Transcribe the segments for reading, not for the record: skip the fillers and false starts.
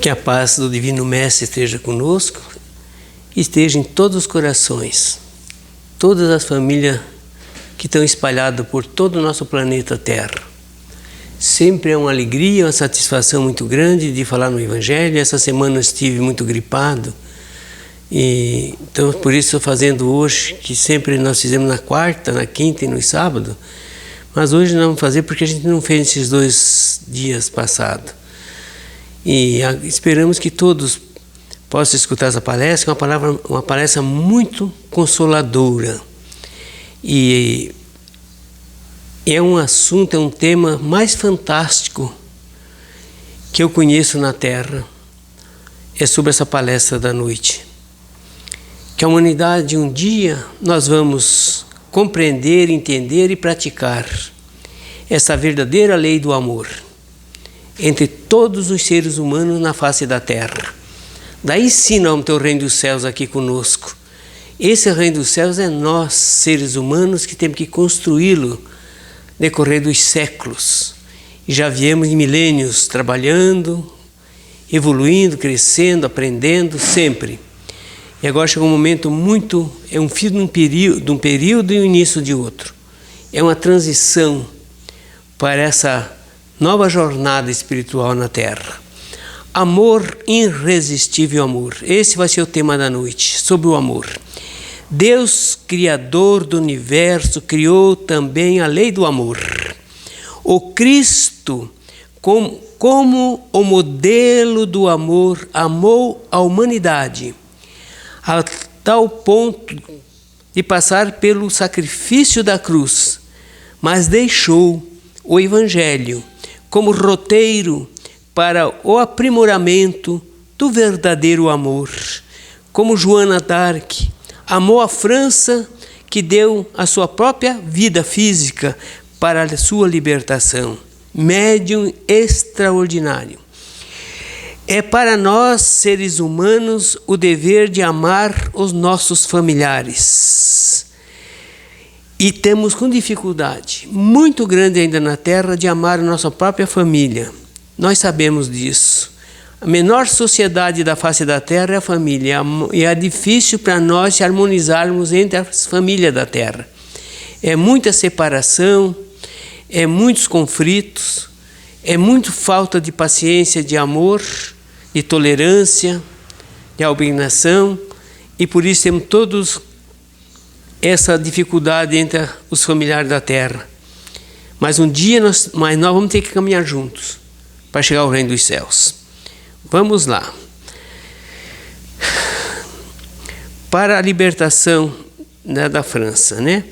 Que a paz do Divino Mestre esteja conosco e esteja em todos os corações, todas as famílias que estão espalhadas por todo o nosso planeta Terra. Sempre é uma alegria, uma satisfação muito grande de falar no Evangelho. Essa semana eu estive muito gripado, e então por isso estou fazendo hoje, que sempre nós fizemos na quarta, na quinta e no sábado, mas hoje não vamos fazer porque a gente não fez esses 2 dias passados. E esperamos que todos possam escutar essa palestra, que é uma palestra muito consoladora. E é um assunto, é um tema mais fantástico que eu conheço na Terra. É sobre essa palestra da noite. Que a humanidade, um dia, nós vamos compreender, entender e praticar essa verdadeira lei do amor entre todos os seres humanos na face da Terra. Daí sim nós vamos ter o reino dos céus aqui conosco. Esse reino dos céus é nós, seres humanos, que temos que construí-lo no decorrer dos séculos. E já viemos em milênios trabalhando, evoluindo, crescendo, aprendendo, sempre. E agora chegou um momento é um fim de um período e o início de outro. É uma transição para essa nova jornada espiritual na Terra. Amor, irresistível amor. Esse vai ser o tema da noite, sobre o amor. Deus, Criador do Universo, criou também a lei do amor. O Cristo, como o modelo do amor, amou a humanidade a tal ponto de passar pelo sacrifício da cruz, mas deixou o Evangelho como roteiro para o aprimoramento do verdadeiro amor. Como Joana d'Arc amou a França, que deu a sua própria vida física para a sua libertação. Médium extraordinário. É para nós, seres humanos, o dever de amar os nossos familiares. E temos com dificuldade muito grande ainda na Terra de amar a nossa própria família. Nós sabemos disso. A menor sociedade da face da Terra é a família. E é difícil para nós se harmonizarmos entre as famílias da Terra. É muita separação, é muitos conflitos, é muita falta de paciência, de amor, de tolerância, de abnegação. E por isso temos todos essa dificuldade entre os familiares da Terra. Mas um dia nós vamos ter que caminhar juntos para chegar ao reino dos céus. Vamos lá. Para a libertação, né, da França, né?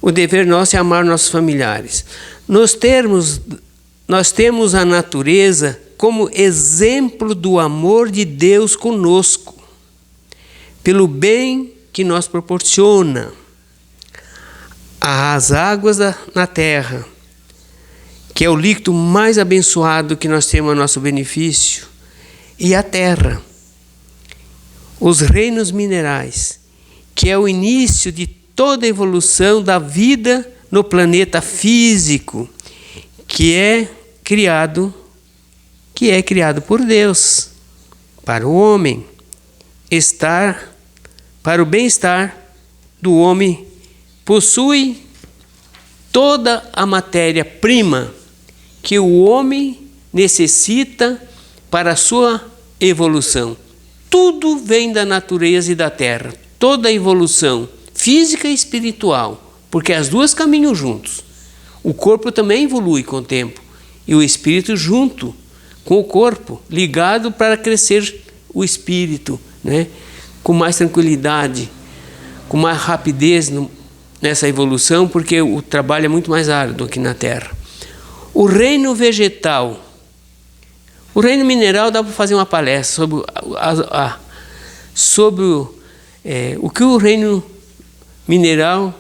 O dever nosso é amar nossos familiares. Nós temos a natureza como exemplo do amor de Deus conosco, pelo bem que nos proporciona. As águas na terra, que é o líquido mais abençoado que nós temos a nosso benefício, e a terra, os reinos minerais, que é o início de toda a evolução da vida no planeta físico, que é criado por Deus, para o homem, para o bem-estar do homem, possui toda a matéria-prima que o homem necessita para a sua evolução. Tudo vem da natureza e da terra, toda a evolução física e espiritual, porque as duas caminham juntos. O corpo também evolui com o tempo, e o espírito junto com o corpo, ligado para crescer o espírito, né? Com mais tranquilidade, com mais rapidez nessa evolução, porque o trabalho é muito mais árduo aqui na Terra. O reino vegetal. O reino mineral dá para fazer uma palestra sobre o que o reino mineral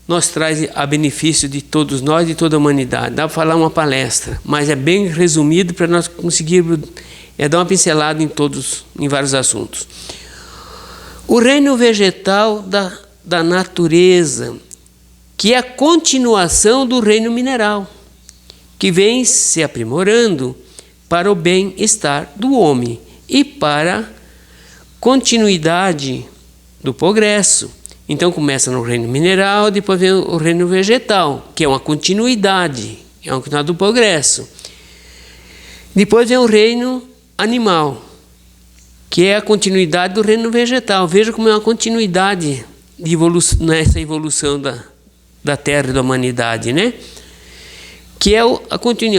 nos traz a benefício de todos nós e de toda a humanidade. Dá para falar uma palestra, mas é bem resumido para nós conseguirmos dar uma pincelada em vários assuntos. O reino vegetal da natureza, que é a continuação do reino mineral, que vem se aprimorando para o bem-estar do homem. e para continuidade do progresso. Então começa no reino mineral, depois vem o reino vegetal, que é uma continuidade, é uma continuidade do progresso. Depois vem o reino animal, que é a continuidade do reino vegetal. Veja como é uma continuidade de nessa evolução da Terra e da humanidade, né? Que é o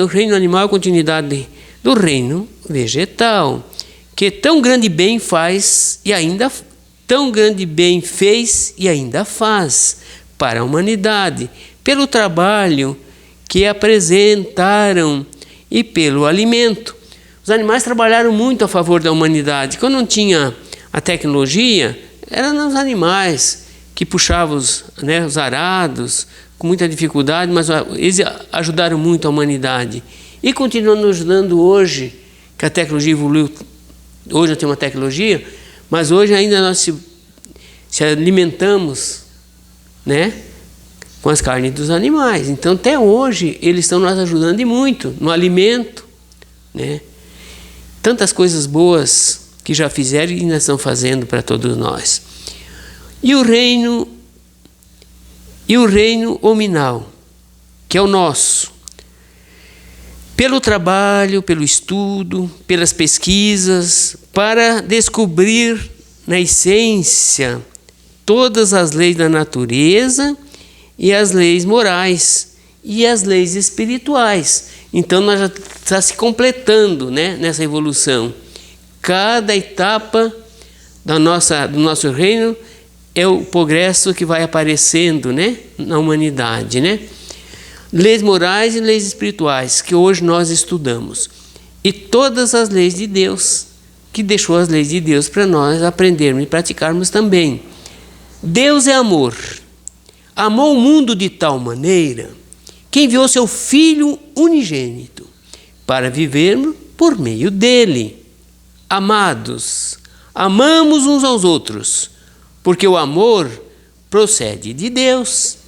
reino animal, a continuidade do reino vegetal, que tão grande bem faz e ainda tão grande bem fez e ainda faz para a humanidade, pelo trabalho que apresentaram e pelo alimento. Os animais trabalharam muito a favor da humanidade. Quando não tinha a tecnologia, eram os animais que puxavam os arados com muita dificuldade, mas eles ajudaram muito a humanidade. E continuam nos ajudando hoje, que a tecnologia evoluiu. Hoje nós temos uma tecnologia, mas hoje ainda nós se alimentamos, né, com as carnes dos animais. Então até hoje eles estão nos ajudando e muito no alimento, né? Tantas coisas boas que já fizeram e ainda estão fazendo para todos nós. E o reino hominal, que é o nosso, pelo trabalho, pelo estudo, pelas pesquisas, para descobrir na essência todas as leis da natureza e as leis morais e as leis espirituais. Então nós já está se completando, né, nessa evolução. Cada etapa do nosso reino é o progresso que vai aparecendo, né, na humanidade, né? Leis morais e leis espirituais, que hoje nós estudamos. E todas as leis de Deus, que deixou as leis de Deus para nós aprendermos e praticarmos também. Deus é amor. Amou o mundo de tal maneira que enviou seu Filho unigênito para vivermos por meio dele. Amados, amamos uns aos outros, porque o amor procede de Deus.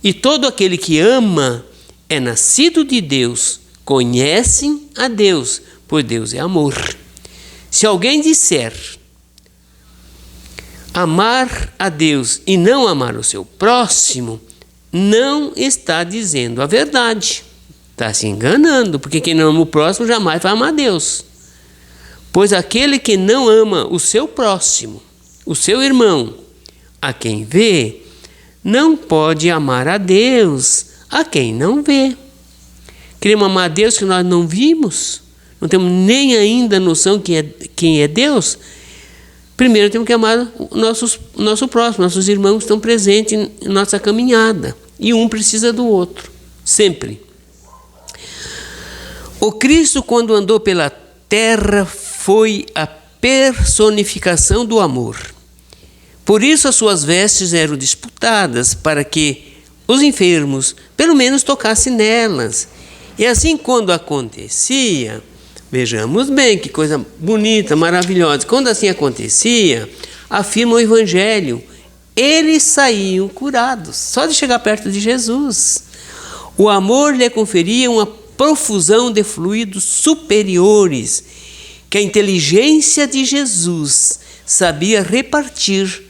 E todo aquele que ama é nascido de Deus, conhece a Deus, pois Deus é amor. Se alguém disser amar a Deus e não amar o seu próximo, não está dizendo a verdade. Está se enganando, porque quem não ama o próximo jamais vai amar a Deus. Pois aquele que não ama o seu próximo, o seu irmão, a quem vê, não pode amar a Deus a quem não vê. Queremos amar a Deus que nós não vimos? Não temos nem ainda noção quem é Deus? Primeiro temos que amar o nosso próximo, nossos irmãos que estão presentes em nossa caminhada. E um precisa do outro, sempre. O Cristo, quando andou pela terra, foi a personificação do amor. Por isso as suas vestes eram disputadas, para que os enfermos pelo menos tocassem nelas. E assim, quando acontecia, vejamos bem que coisa bonita, maravilhosa, quando assim acontecia, afirma o Evangelho, eles saíam curados, só de chegar perto de Jesus. O amor lhe conferia uma profusão de fluidos superiores, que a inteligência de Jesus sabia repartir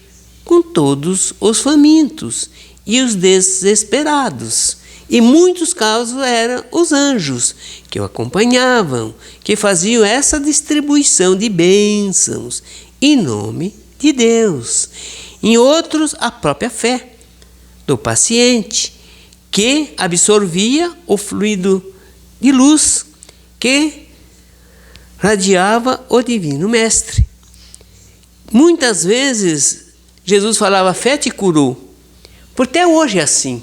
com todos os famintos e os desesperados. Em muitos casos eram os anjos que o acompanhavam, que faziam essa distribuição de bênçãos em nome de Deus. Em outros, a própria fé do paciente, que absorvia o fluido de luz que radiava o Divino Mestre. Muitas vezes Jesus falava, fé te curou. Porque até hoje é assim.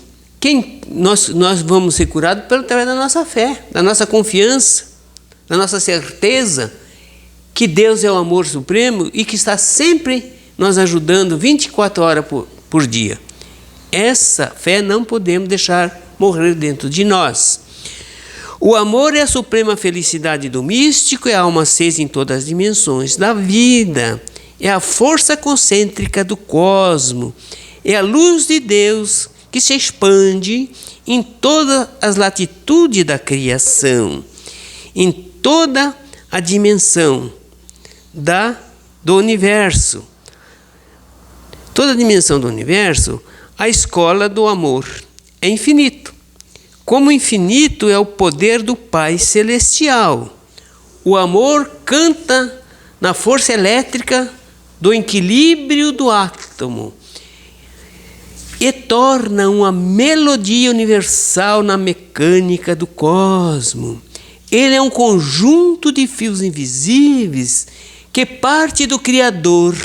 Nós vamos ser curados através da nossa fé, da nossa confiança, da nossa certeza que Deus é o amor supremo e que está sempre nos ajudando 24 horas por dia. Essa fé não podemos deixar morrer dentro de nós. O amor é a suprema felicidade do místico, é a alma acesa em todas as dimensões da vida, é a força concêntrica do cosmos, é a luz de Deus que se expande em todas as latitudes da criação, em toda a dimensão do universo. Toda a dimensão do universo, a escola do amor é infinito. Como infinito é o poder do Pai Celestial. O amor canta na força elétrica do equilíbrio do átomo e torna uma melodia universal na mecânica do cosmos. Ele é um conjunto de fios invisíveis que parte do Criador,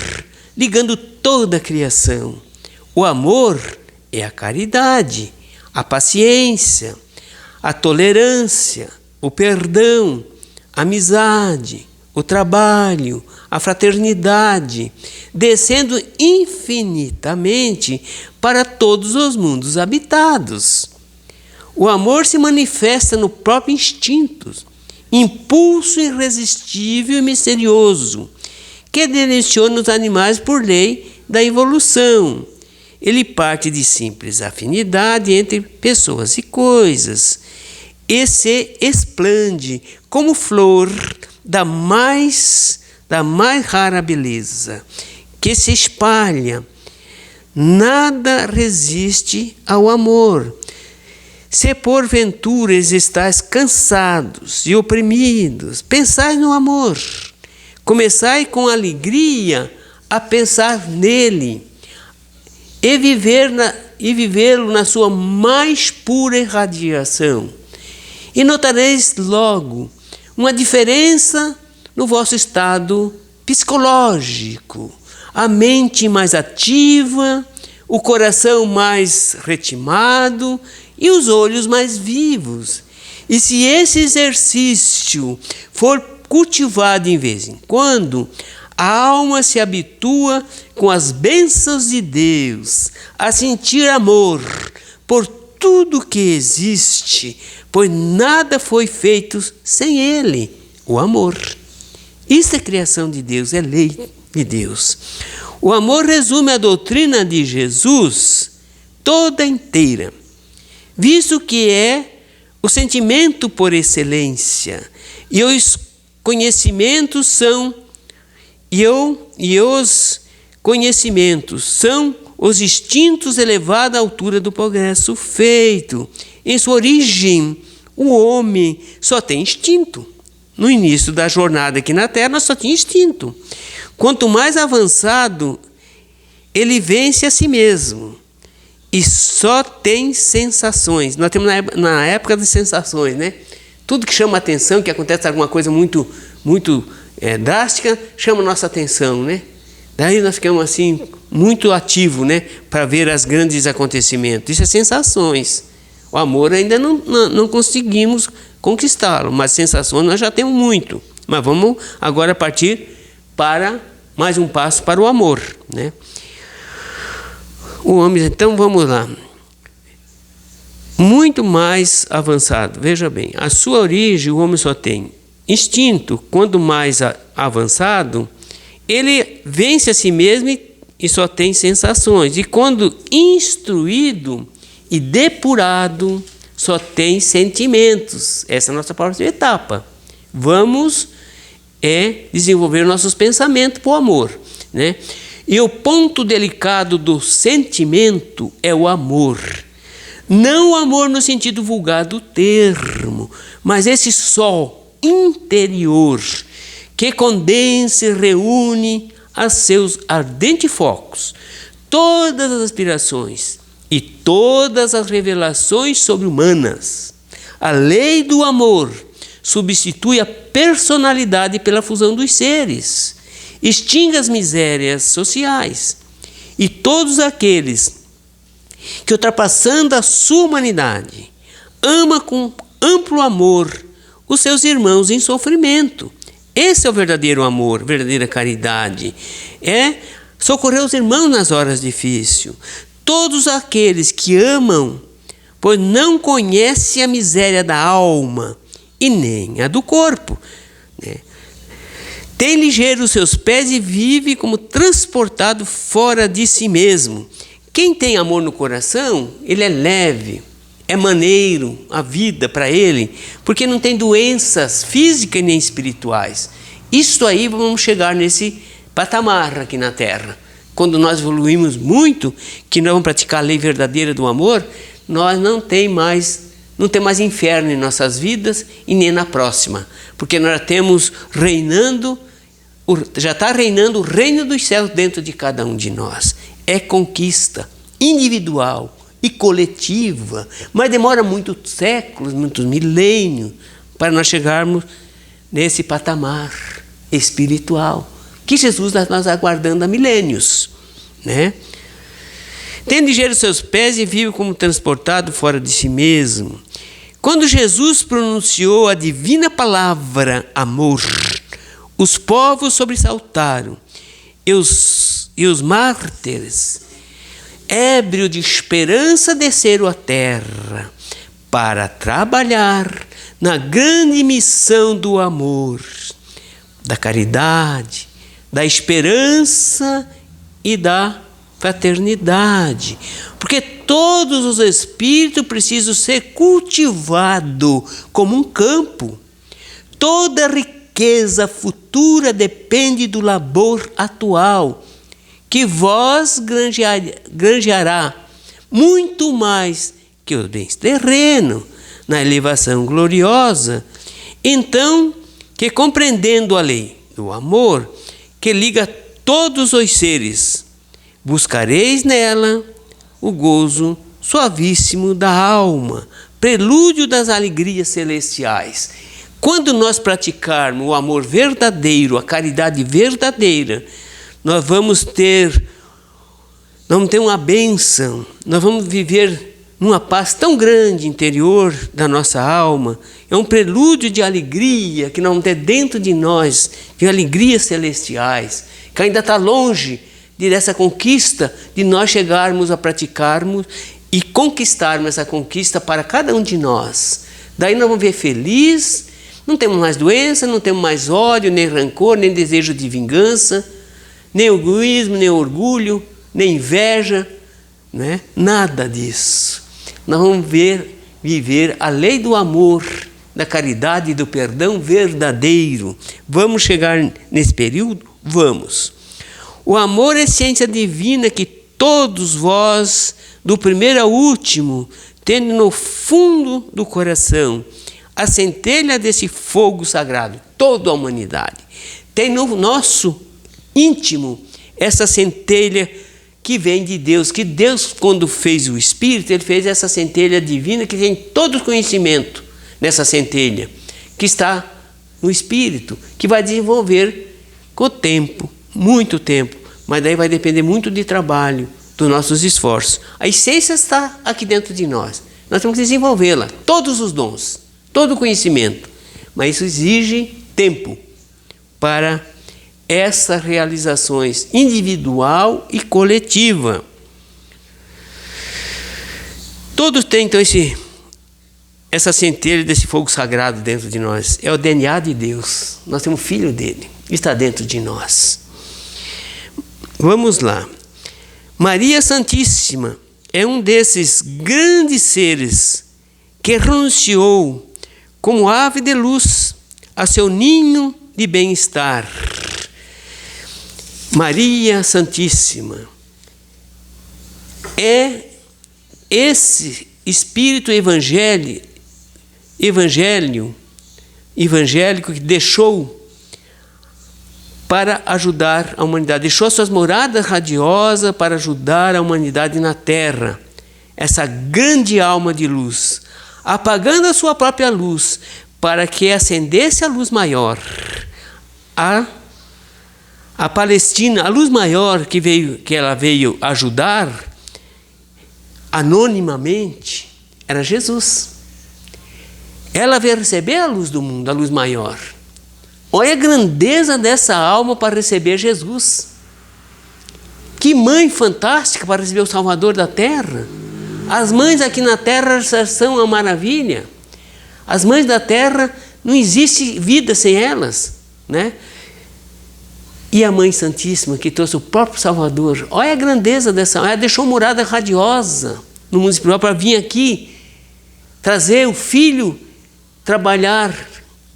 ligando toda a criação. O amor é a caridade, a paciência, a tolerância, o perdão, a amizade, o trabalho, a fraternidade, descendo infinitamente para todos os mundos habitados. O amor se manifesta no próprio instinto, impulso irresistível e misterioso, que direciona os animais por lei da evolução. Ele parte de simples afinidade entre pessoas e coisas e se expande como flor da mais rara beleza, que se espalha. Nada resiste ao amor. Se porventura estáis cansados e oprimidos, pensai no amor. Começai com alegria a pensar nele e vivê-lo na sua mais pura irradiação. E notareis logo uma diferença no vosso estado psicológico, a mente mais ativa, o coração mais retimado e os olhos mais vivos. E se esse exercício for cultivado de vez em quando, a alma se habitua com as bênçãos de Deus a sentir amor por tudo que existe, pois nada foi feito sem Ele, o amor. Isso é criação de Deus, é lei de Deus. O amor resume a doutrina de Jesus toda inteira, visto que é o sentimento por excelência, e os conhecimentos são os instintos elevados à altura do progresso feito. Em sua origem, o homem só tem instinto. No início da jornada aqui na Terra, nós só tinha instinto. Quanto mais avançado, ele vence a si mesmo e só tem sensações. Nós temos na época das sensações, né? Tudo que chama atenção, que acontece alguma coisa muito drástica, chama nossa atenção, né? Daí nós ficamos assim, muito ativos, né? Para ver os grandes acontecimentos. Isso é sensações. O amor ainda não conseguimos conquistá-lo, mas sensações nós já temos muito. Mas vamos agora partir para mais um passo para o amor, né? O homem, então vamos lá. Muito mais avançado, veja bem, a sua origem o homem só tem instinto. Quanto mais avançado, ele vence a si mesmo e só tem sensações. E quando instruído e depurado, só tem sentimentos. Essa é a nossa próxima etapa. Vamos desenvolver nossos pensamentos para o amor, né? E o ponto delicado do sentimento é o amor. Não o amor no sentido vulgar do termo, mas esse sol interior que condensa e reúne a seus ardentes focos todas as aspirações e todas as revelações sobre-humanas. A lei do amor substitui a personalidade pela fusão dos seres, extingue as misérias sociais, e todos aqueles que, ultrapassando a sua humanidade, ama com amplo amor os seus irmãos em sofrimento. Esse é o verdadeiro amor, verdadeira caridade. É socorrer os irmãos nas horas difíceis. Todos aqueles que amam, pois não conhecem a miséria da alma e nem a do corpo, né? Tem ligeiro os seus pés e vive como transportado fora de si mesmo. Quem tem amor no coração, ele é leve, é maneiro a vida para ele, porque não tem doenças físicas nem espirituais. Isso aí vamos chegar nesse patamar aqui na Terra. Quando nós evoluímos muito, que nós vamos praticar a lei verdadeira do amor, nós não tem mais inferno em nossas vidas e nem na próxima. Porque nós temos já está reinando o reino dos céus dentro de cada um de nós. É conquista individual e coletiva, mas demora muitos séculos, muitos milênios, para nós chegarmos nesse patamar espiritual, que Jesus está nos aguardando há milênios, né? Tem ligeiro seus pés e vive como transportado fora de si mesmo. Quando Jesus pronunciou a divina palavra amor, os povos sobressaltaram e os mártires, ébrio de esperança, desceram à terra para trabalhar na grande missão do amor, da caridade, da esperança e da fraternidade. Porque todos os espíritos precisam ser cultivados como um campo. Toda riqueza futura depende do labor atual, que vós granjeará muito mais que os bens terrenos na elevação gloriosa. Então, que compreendendo a lei do amor, que liga todos os seres, buscareis nela o gozo suavíssimo da alma, prelúdio das alegrias celestiais. Quando nós praticarmos o amor verdadeiro, a caridade verdadeira, nós vamos ter uma bênção, nós vamos viver numa paz tão grande interior da nossa alma. É um prelúdio de alegria que nós vamos ter dentro de nós, de alegrias celestiais, que ainda está longe dessa conquista de nós chegarmos a praticarmos e conquistarmos essa conquista para cada um de nós. Daí nós vamos ver feliz, não temos mais doença, não temos mais ódio, nem rancor, nem desejo de vingança, nem egoísmo, nem orgulho, nem inveja, né? Nada disso. Nós vamos viver a lei do amor, da caridade e do perdão verdadeiro. Vamos chegar nesse período? Vamos. O amor é ciência divina que todos vós, do primeiro ao último, tendo no fundo do coração a centelha desse fogo sagrado, toda a humanidade, tem no nosso íntimo essa centelha que vem de Deus, que Deus, quando fez o Espírito, Ele fez essa centelha divina que tem todo o conhecimento nessa centelha, que está no Espírito, que vai desenvolver com o tempo, muito tempo, mas daí vai depender muito de trabalho, dos nossos esforços. A essência está aqui dentro de nós, nós temos que desenvolvê-la, todos os dons, todo o conhecimento, mas isso exige tempo para essas realizações individual e coletiva. Todos têm então essa centelha desse fogo sagrado dentro de nós. É o DNA de Deus. Nós temos filho dele. Está dentro de nós. Vamos lá. Maria Santíssima é um desses grandes seres que renunciou como ave de luz a seu ninho de bem-estar. Maria Santíssima é esse espírito evangélico que deixou para ajudar a humanidade, deixou suas moradas radiosas para ajudar a humanidade na Terra. Essa grande alma de luz, apagando a sua própria luz, para que acendesse a luz maior, a Palestina, a luz maior que ela veio ajudar, anonimamente, era Jesus. Ela veio receber a luz do mundo, a luz maior. Olha a grandeza dessa alma para receber Jesus. Que mãe fantástica para receber o Salvador da Terra. As mães aqui na Terra são uma maravilha. As mães da Terra, não existe vida sem elas, né? E a Mãe Santíssima, que trouxe o próprio Salvador. Olha a grandeza dessa. Ela deixou morada radiosa no mundo espiritual para vir aqui trazer o Filho, trabalhar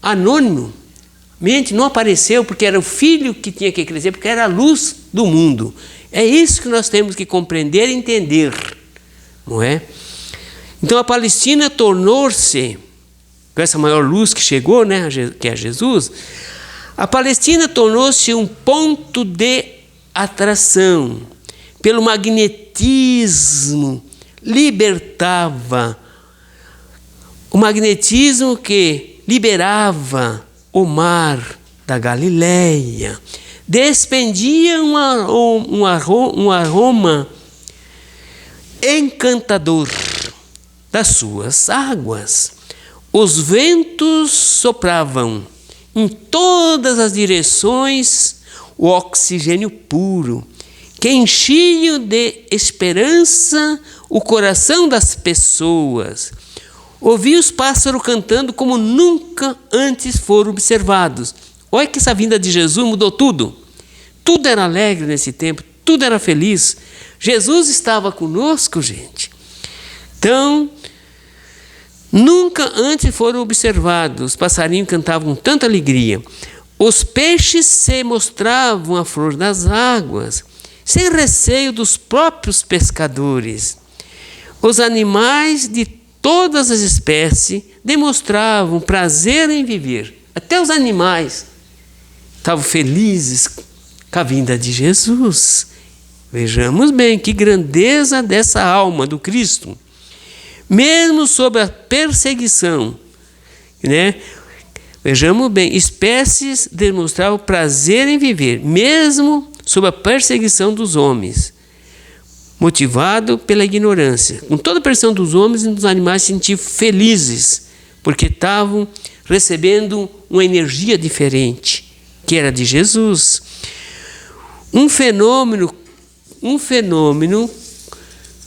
anônimo, não apareceu porque era o Filho que tinha que crescer, porque era a luz do mundo. É isso que nós temos que compreender e entender, não é? Então a Palestina tornou-se, com essa maior luz que chegou, né, que é Jesus, a Palestina tornou-se um ponto de atração, pelo magnetismo, libertava, o magnetismo que liberava o mar da Galileia, despendia um aroma encantador das suas águas. Os ventos sopravam em todas as direções o oxigênio puro, que enchia de esperança o coração das pessoas. Ouvi os pássaros cantando como nunca antes foram observados. Olha que essa vinda de Jesus mudou tudo. Tudo era alegre nesse tempo, tudo era feliz. Jesus estava conosco, gente. Então, nunca antes foram observados. Os passarinhos cantavam com tanta alegria. Os peixes se mostravam a flor das águas, sem receio dos próprios pescadores. Os animais de todas as espécies demonstravam prazer em viver. Até os animais estavam felizes com a vinda de Jesus. Vejamos bem que grandeza dessa alma do Cristo. Mesmo sob a perseguição, né? Vejamos bem, espécies demonstravam prazer em viver, mesmo sob a perseguição dos homens, motivado pela ignorância. Com toda a perseguição dos homens e dos animais, se sentiam felizes, porque estavam recebendo uma energia diferente, que era de Jesus. Um fenômeno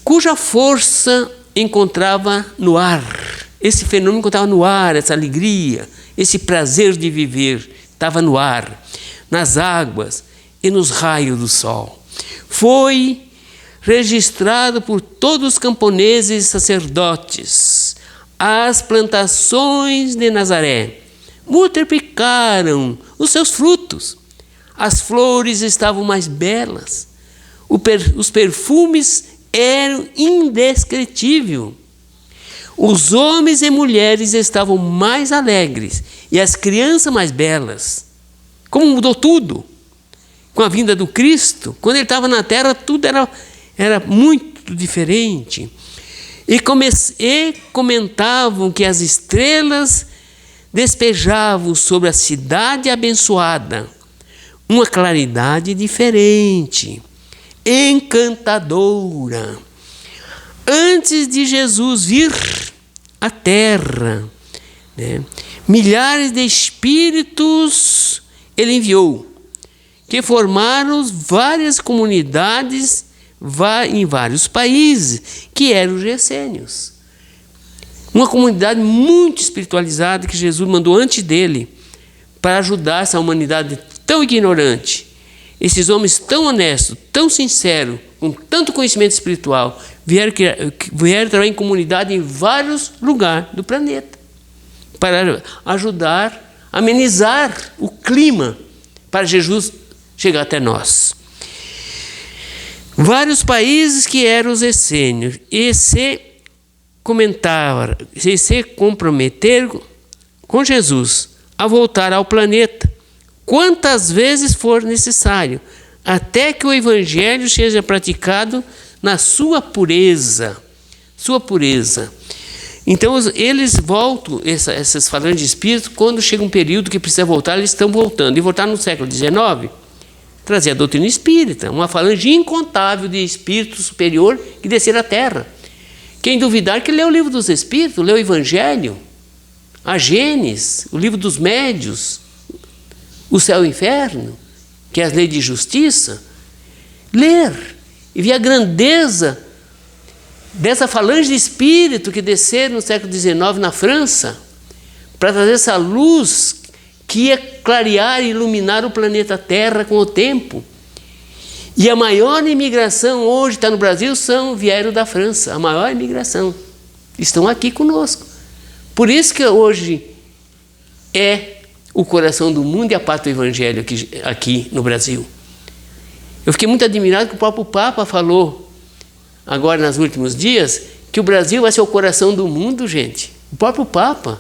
cuja força encontrava no ar. Esse fenômeno encontrava no ar, essa alegria, esse prazer de viver, estava no ar, nas águas e nos raios do sol. Foi registrado por todos os camponeses e sacerdotes. As plantações de Nazaré multiplicaram os seus frutos. As flores estavam mais belas. Os perfumes eram indescritíveis. Os homens e mulheres estavam mais alegres e as crianças mais belas. Como mudou tudo com a vinda do Cristo. Quando ele estava na terra, tudo era muito diferente. E comentavam que as estrelas despejavam sobre a cidade abençoada uma claridade diferente, encantadora. Antes de Jesus vir à terra, né, milhares de espíritos ele enviou, que formaram várias comunidades em vários países, que eram os essênios. Uma comunidade muito espiritualizada que Jesus mandou antes dele para ajudar essa humanidade tão ignorante. Esses homens tão honestos, tão sinceros, com tanto conhecimento espiritual, vieram trabalhar em comunidade em vários lugares do planeta para ajudar a amenizar o clima para Jesus chegar até nós. Vários países que eram os essênios e se comprometeram com Jesus a voltar ao planeta quantas vezes for necessário, até que o Evangelho seja praticado na sua pureza. Então, eles voltam, esses falantes de espírito, quando chega um período que precisa voltar, eles estão voltando. E voltar no século XIX, trazer a doutrina espírita, uma falange incontável de espírito superior que desceram à Terra. Quem duvidar que lê o livro dos Espíritos, lê o Evangelho, a Gênesis, o livro dos Médios, o Céu e o Inferno, que é as leis de justiça, ler e ver a grandeza dessa falange de espírito que desceram no século XIX na França, para trazer essa luz que ia clarear e iluminar o planeta Terra com o tempo. E a maior imigração hoje está no Brasil, vieram da França, a maior imigração. Estão aqui conosco. Por isso que hoje é o coração do mundo e a pátria do Evangelho aqui no Brasil. Eu fiquei muito admirado que o próprio Papa falou, agora nos últimos dias, que o Brasil vai ser o coração do mundo, gente. O próprio Papa,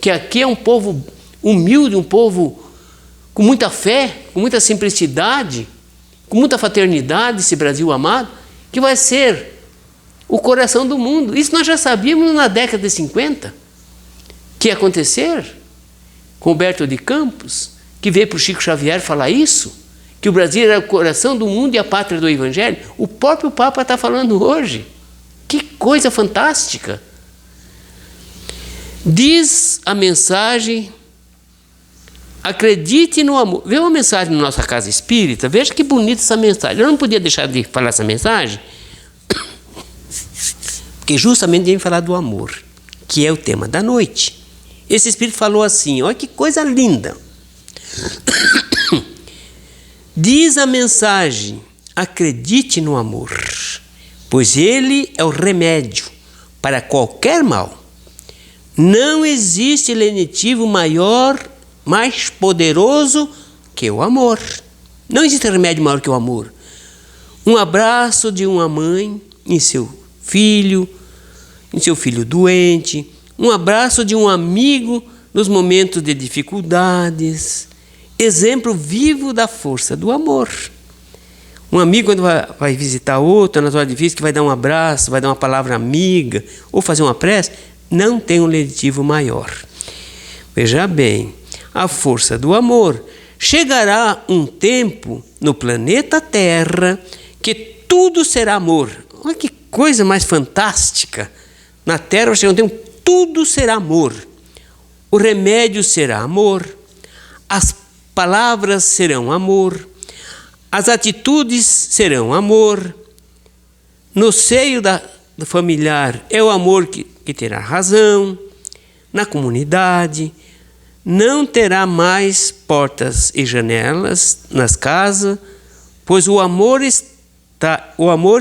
que aqui é um povo humilde, um povo com muita fé, com muita simplicidade, com muita fraternidade, esse Brasil amado, que vai ser o coração do mundo. Isso nós já sabíamos na década de 50, que ia acontecer com Humberto de Campos, que veio para o Chico Xavier falar isso, que o Brasil era o coração do mundo e a pátria do Evangelho. O próprio Papa está falando hoje. Que coisa fantástica! Diz a mensagem, acredite no amor. Vê uma mensagem na nossa casa espírita, veja que bonita essa mensagem. Eu não podia deixar de falar essa mensagem, porque justamente devem falar do amor, que é o tema da noite. Esse espírito falou assim, olha que coisa linda. Diz a mensagem, acredite no amor, pois ele é o remédio para qualquer mal. Não existe lenitivo maior, mais poderoso que o amor. Não existe remédio maior que o amor. Um abraço de uma mãe em seu filho doente, um abraço de um amigo nos momentos de dificuldades, exemplo vivo da força do amor. Um amigo, quando vai visitar outro, nas horas difíceis, que vai dar um abraço, vai dar uma palavra amiga, ou fazer uma prece, não tem um lenitivo maior. Veja bem, a força do amor. Chegará um tempo no planeta Terra que tudo será amor. Olha que coisa mais fantástica. Na Terra vai chegar um tempo, tudo será amor. O remédio será amor. As palavras serão amor. As atitudes serão amor. No seio do familiar é o amor que terá razão. Na comunidade não terá mais portas e janelas nas casas, pois o amor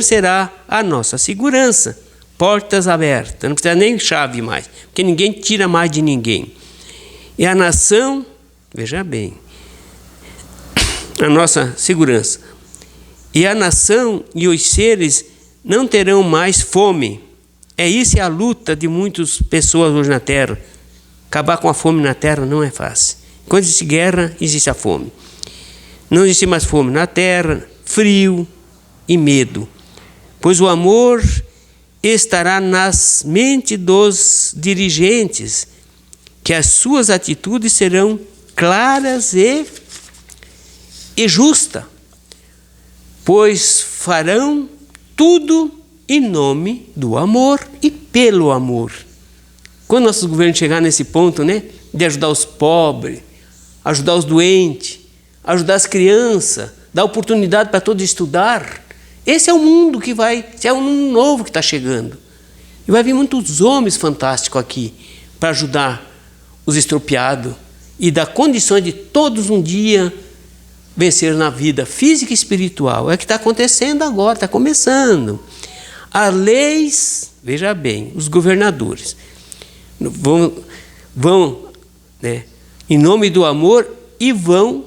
será a nossa segurança. Portas abertas, não precisa nem chave mais, porque ninguém tira mais de ninguém. E a nação, veja bem, a nossa segurança. E a nação e os seres não terão mais fome. Isso é a luta de muitas pessoas hoje na Terra. Acabar com a fome na Terra não é fácil. Quando existe guerra, existe a fome. Não existe mais fome na Terra, frio e medo. Pois o amor estará nas mentes dos dirigentes, que as suas atitudes serão claras e justas, pois farão tudo em nome do amor e pelo amor. Quando nossos governos chegar nesse ponto, né, de ajudar os pobres, ajudar os doentes, ajudar as crianças, dar oportunidade para todos estudar, esse é o mundo que vai, esse é o mundo novo que está chegando. E vai vir muitos homens fantásticos aqui para ajudar os estropiados e dar condições de todos um dia vencer na vida física e espiritual. É o que está acontecendo agora, está começando. As leis, veja bem, os governadores vão né, em nome do amor e vão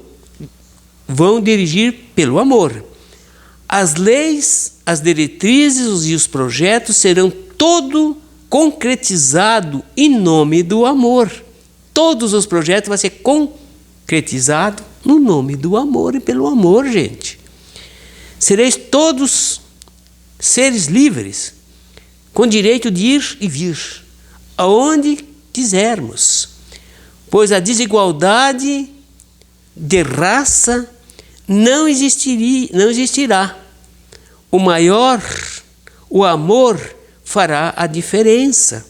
dirigir pelo amor. As leis, as diretrizes e os projetos serão todo concretizado em nome do amor. Todos os projetos vão ser concretizados no nome do amor e pelo amor, gente. Sereis todos seres livres, com direito de ir e vir, aonde quisermos, pois a desigualdade de raça não existirá. O amor fará a diferença.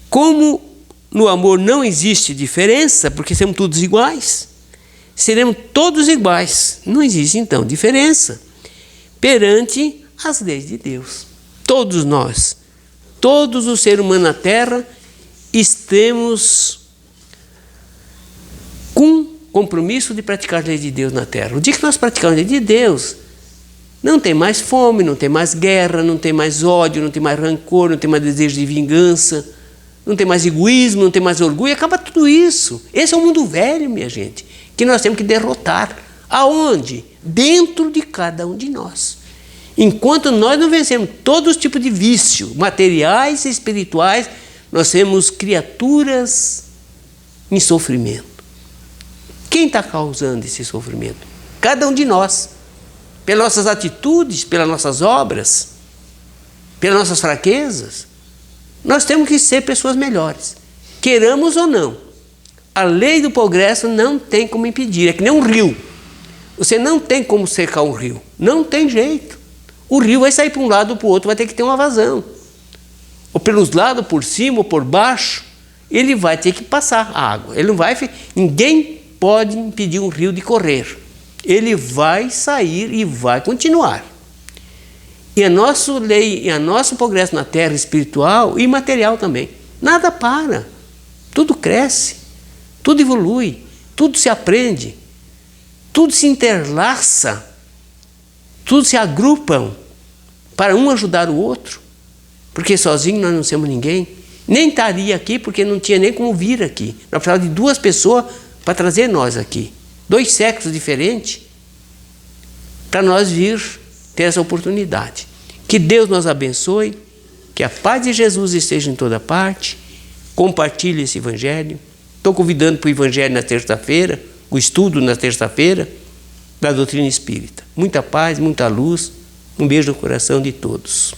Como no amor não existe diferença, porque somos todos iguais, seremos todos iguais. Não existe, então, diferença perante as leis de Deus. Todos nós, todos os seres humanos na Terra, estamos com compromisso de praticar as leis de Deus na Terra. O dia que nós praticamos a lei de Deus, não tem mais fome, não tem mais guerra, não tem mais ódio, não tem mais rancor, não tem mais desejo de vingança, não tem mais egoísmo, não tem mais orgulho, acaba tudo isso. Esse é o mundo velho, minha gente, que nós temos que derrotar. Aonde? Dentro de cada um de nós. Enquanto nós não vencemos todos os tipos de vício, materiais e espirituais, nós temos criaturas em sofrimento. Quem está causando esse sofrimento? Cada um de nós. Pelas nossas atitudes, pelas nossas obras, pelas nossas fraquezas. Nós temos que ser pessoas melhores. Queiramos ou não. A lei do progresso não tem como impedir. É que nem um rio. Você não tem como secar um rio. Não tem jeito. O rio vai sair para um lado ou para o outro, vai ter que ter uma vazão. Ou pelos lados, por cima ou por baixo, ele vai ter que passar a água. Ele não vai, ninguém pode impedir um rio de correr. Ele vai sair e vai continuar. E a nossa lei, e a nosso progresso na terra espiritual e material também. Nada para. Tudo cresce, tudo evolui, tudo se aprende, tudo se interlaça, tudo se agrupam para um ajudar o outro. Porque sozinho nós não somos ninguém. Nem estaria aqui porque não tinha nem como vir aqui. Nós precisávamos de duas pessoas para trazer nós aqui. 2 séculos diferentes para nós vir ter essa oportunidade. Que Deus nos abençoe, que a paz de Jesus esteja em toda parte. Compartilhe esse Evangelho. Estou convidando para o Evangelho na terça-feira, o estudo na terça-feira da doutrina espírita. Muita paz, muita luz. Um beijo no coração de todos.